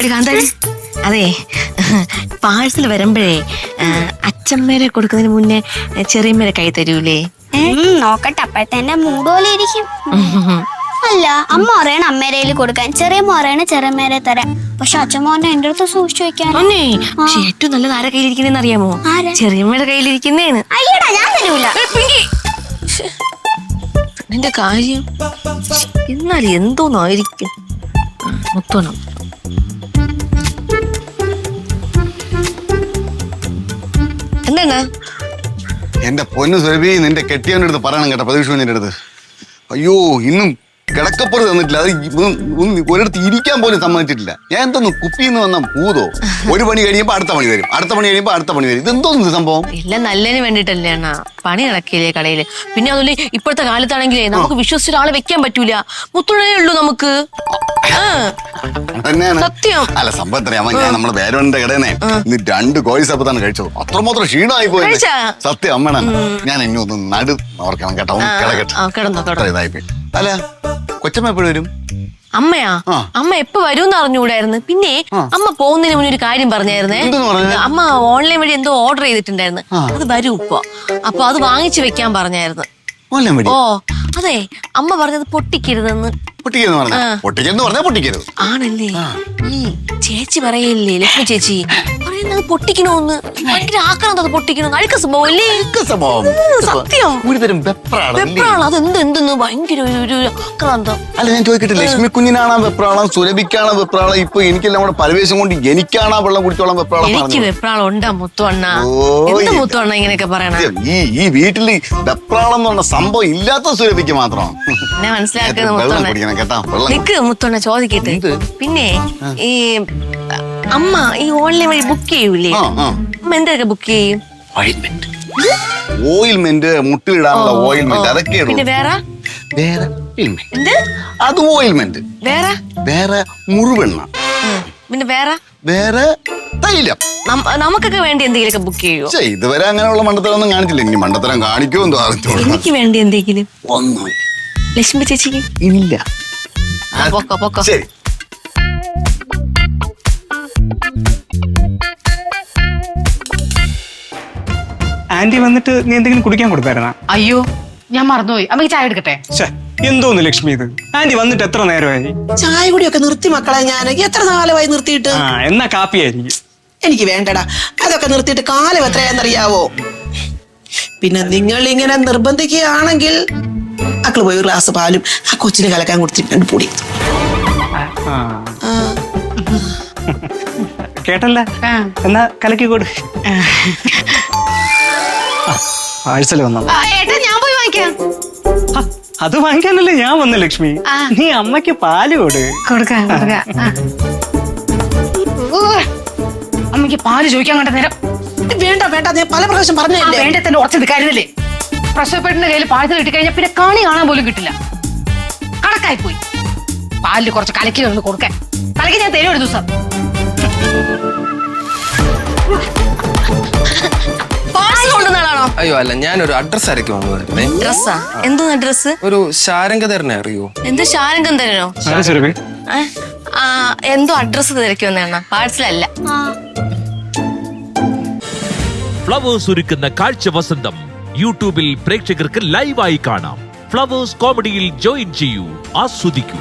കാന്താരി, അതെ പാഴ്സൽ വരുമ്പോഴേ അച്ഛമ്മേരെ കൊടുക്കുന്നതിന് മുന്നേ ചെറിയമ്മേരെ കൈ തരൂലേ? നോക്കട്ടെ, അപ്പോഴത്തെ എന്റെ മൂഡ് പോലെ ഇരിക്കും. അല്ല, അമ്മ പറയണ അമ്മേരയില് കൊടുക്കാൻ, ചെറിയമ്മ പറയണ ചെറിയമ്മേരെ തരാം. പക്ഷെ അച്ഛമ്മോനെ എന്റെ അടുത്ത് സൂക്ഷിച്ചു വെക്കാൻ. പക്ഷെ ഏറ്റവും നല്ലത് ആരെ കയ്യിലിരിക്കുന്നേന്ന് അറിയാമോ? ചെറിയമ്മയുടെ കയ്യിലിരിക്കുന്നേന്ന്. അയ്യടാ, ഞാൻ തരൂല. നിന്റെ കാര്യം എന്നാൽ എന്തോന്നായിരിക്കും. മുത്തോണം. എന്താണ് എന്റെ പൊന്നു സുരഭി, നിന്റെ കെട്ടിയവന്റെ അടുത്ത് പറയണം കേട്ടോ, പ്രതീക്ഷ അടുത്ത്. അയ്യോ, ഇന്നും കിടക്കപ്പുറത്ത് തന്നിട്ടില്ല. അത് ഒരിടത്ത് ഇരിക്കാൻ പോലും സമ്മതിച്ചിട്ടില്ല. ഞാൻ എന്തോന്നു കുപ്പിന്ന് വന്ന പൂതോ? ഒരു പണി കഴിയുമ്പോ അടുത്ത പണി വരും, അടുത്ത പണി കഴിയുമ്പോ അടുത്ത പണി വരും. ഇതെന്തോന്നു സംഭവം? എല്ലാം നല്ലതിന് വേണ്ടിട്ടല്ലേ അണ്ണാ, പണി നടക്കില്ലേ കടയില്. പിന്നെ അതുപോലെ ഇപ്പോഴത്തെ കാലത്താണെങ്കിലേ നമുക്ക് വിശ്വസിച്ച ഒരാളെ വെക്കാൻ പറ്റൂല. മുത്തുഴേ ഉള്ളൂ നമുക്ക്. സത്യം. അല്ല, സംഭവം അറിയാമോ, ഞാൻ നമ്മളെ പേരവന്റെ കടനെ ഇന്ന് 2 കോഴിസപ്പത്താണ് കഴിച്ചത്. അത്രമാത്രം ക്ഷീണമായി പോയി. സത്യം അമ്മയാണ്. ഞാൻ ഇനി ഒന്ന് നടു ഓർക്കണം കേട്ടോ. ഇതായിപ്പോയി. അല്ല, കൊച്ചമ്മ എപ്പോഴും വരും? അമ്മയാ? അമ്മ എപ്പോ വരും അറിഞ്ഞുകൂടായിരുന്നു. പിന്നെ അമ്മ പോകുന്നതിന് മുന്നേ ഒരു കാര്യം പറഞ്ഞായിരുന്നേ. അമ്മ ഓൺലൈൻ വഴി എന്തോ ഓർഡർ ചെയ്തിട്ടുണ്ടായിരുന്നു. അത് വരും ഇപ്പൊ. അപ്പൊ അത് വാങ്ങിച്ചു വെക്കാൻ പറഞ്ഞായിരുന്നു. ഓ അതെ, അമ്മ പറഞ്ഞത് പൊട്ടിക്കരുതെന്ന്. ആണല്ലേ? ഈ ചേച്ചി പറയല്ലേ, ലക്ഷ്മി ചേച്ചി പറയുന്നത് പൊട്ടിക്കണോന്ന്. ഭയങ്കര ആക്രാന്തം പൊട്ടിക്കണോ. അഴുക്ക സംഭവം അല്ലേ? സത്യം. വെപ്രാളം. അതെന്തെന്ന് ഭയങ്കര ഒരു ആക്രാന്തം. അല്ല, ഞാൻ ചോദിക്കട്ടെ, ലക്ഷ്മി കുഞ്ഞിനാണോ വെപ്രാളം, സുരഭിക്കാണോ വെപ്രാളം? ഇപ്പൊ എനിക്കെല്ലാം കൂടെ പരവേശം കൊണ്ട് എനിക്കാണോ വെള്ളം കുടിച്ചോളാം വെപ്രാളം? എനിക്ക് വെപ്രാളം ഉണ്ടാ മുത്തുവണ്ണ. എന്ത് മുത്തുവണ്ണ ഇങ്ങനെയൊക്കെ പറയണ? ഈ വീട്ടില് വെപ്രാളം എന്ന് പറഞ്ഞ സംഭവം ഇല്ലാത്ത സുരഭിക്ക് മാത്രമാണ്. ഞാൻ മനസ്സിലാക്കുന്നത് മുത്തോണ്ണ ചോദിക്കട്ടെ. പിന്നെ ഈ അമ്മ ഈ ഓൺലൈൻ വഴി ബുക്ക് ചെയ്യൂലേ? അമ്മ എന്തൊക്കെ ബുക്ക് ചെയ്യും? ഓയിൽമെന്റ്, മുട്ടിലിടാനുള്ള ഓയിൽമെന്റ്, അതൊക്കെ. പിന്നെ വേറെ അത് ഓയിൽമെന്റ്. വേറെ മുറിവെണ്ണ. പിന്നെ വേറെ തൈലം. നമുക്കൊക്കെ വേണ്ടി എന്തെങ്കിലും ബുക്ക് ചെയ്യോ? ഇതുവരെ അങ്ങനെയുള്ള മണ്ടത്തരൊന്നും കാണിച്ചില്ല. ഇനി മണ്ടത്തരം കാണിക്കുമോ എന്തോ. എനിക്ക് വേണ്ടി എന്തെങ്കിലും? ഒന്നും. ലക്ഷ്മി ചേച്ചിക്ക് ഇല്ല. ശരി. ആന്റി വന്നിട്ട് നീ എന്തെങ്കിലും കുടിക്കാൻ കൊടുത്തായിരുന്നാ? അയ്യോ, ഞാൻ മറന്നുപോയി. അമ്മക്ക് ചായ എടുക്കട്ടെ? എന്തോന്ന് ലക്ഷ്മി ഇത്? ആന്റി വന്നിട്ട് എത്ര നേരമായി? ചായ കുടിയൊക്കെ നിർത്തി മക്കളെ. ഞാൻ എത്ര കാലമായി നിർത്തിയിട്ട്? എന്നാ കാപ്പിയായിരിക്കും. എനിക്ക് വേണ്ടടാ, അതൊക്കെ നിർത്തിയിട്ട് കാലം എത്രയാണെന്നറിയാവോ? പിന്നെ നിങ്ങൾ ഇങ്ങനെ നിർബന്ധിക്കുകയാണെങ്കിൽ മക്കള് പോയി ഒരു ഗ്ലാസ് പാലും ആ കൊച്ചിന് കലക്കാൻ കൊടുത്തിട്ടുണ്ട് പൊടി. കേട്ടല്ല, എന്നാ കലക്കി കൊടു. പാഴ്സല് വന്നു. ഞാൻ പോയി വാങ്ങിക്കാം. അത് വാങ്ങിക്കാനല്ലേ ഞാൻ വന്ന ലക്ഷ്മി. നീ അമ്മയ്ക്ക് പാല് കൊടുക്കാം. അമ്മയ്ക്ക് പാല് ചോദിക്കാൻ കണ്ട നേരം. വേണ്ട വേണ്ട, ഞാൻ പല പ്രാവശ്യം പറഞ്ഞല്ലേ. വേണ്ട, തന്നെ ഉറച്ചത് കാര്യമല്ലേ. പ്രസവപ്പെട്ടിന്റെ കയ്യിൽ പാഴ്സൽ കിട്ടിക്കഴിഞ്ഞാൽ പിന്നെ കണി കാണാൻ പോലും കിട്ടില്ല. കണക്കായി പോയി. പാലില് കുറച്ച് കലക്കി ഒന്ന് കൊടുക്കാൻ. കലക്കി ഞാൻ തരും ഒരു ദിവസം. അയ്യോ അല്ല, ഞാനൊരു അഡ്രസ് ആയിരിക്കും വന്നത്. ഡ്രസ്സാ? എന്തോ ഡ്രസ്? ഒരു ശാരംഗധരനെ അറിയോ? എന്ത് ശാരംഗധരനോ? എന്തോ അഡ്രസ് തിരക്കി വന്നേണ്ണ, പാഴ്സലല്ല. ഫ്ലവേഴ്സ് ഒരുക്കുന്ന കാഴ്ച വസന്തം യൂട്യൂബിൽ പ്രേക്ഷകർക്ക് ലൈവായി കാണാം. ഫ്ലവേഴ്സ് കോമഡിയിൽ ജോയിൻ ചെയ്യൂ, ആസ്വദിക്കൂ.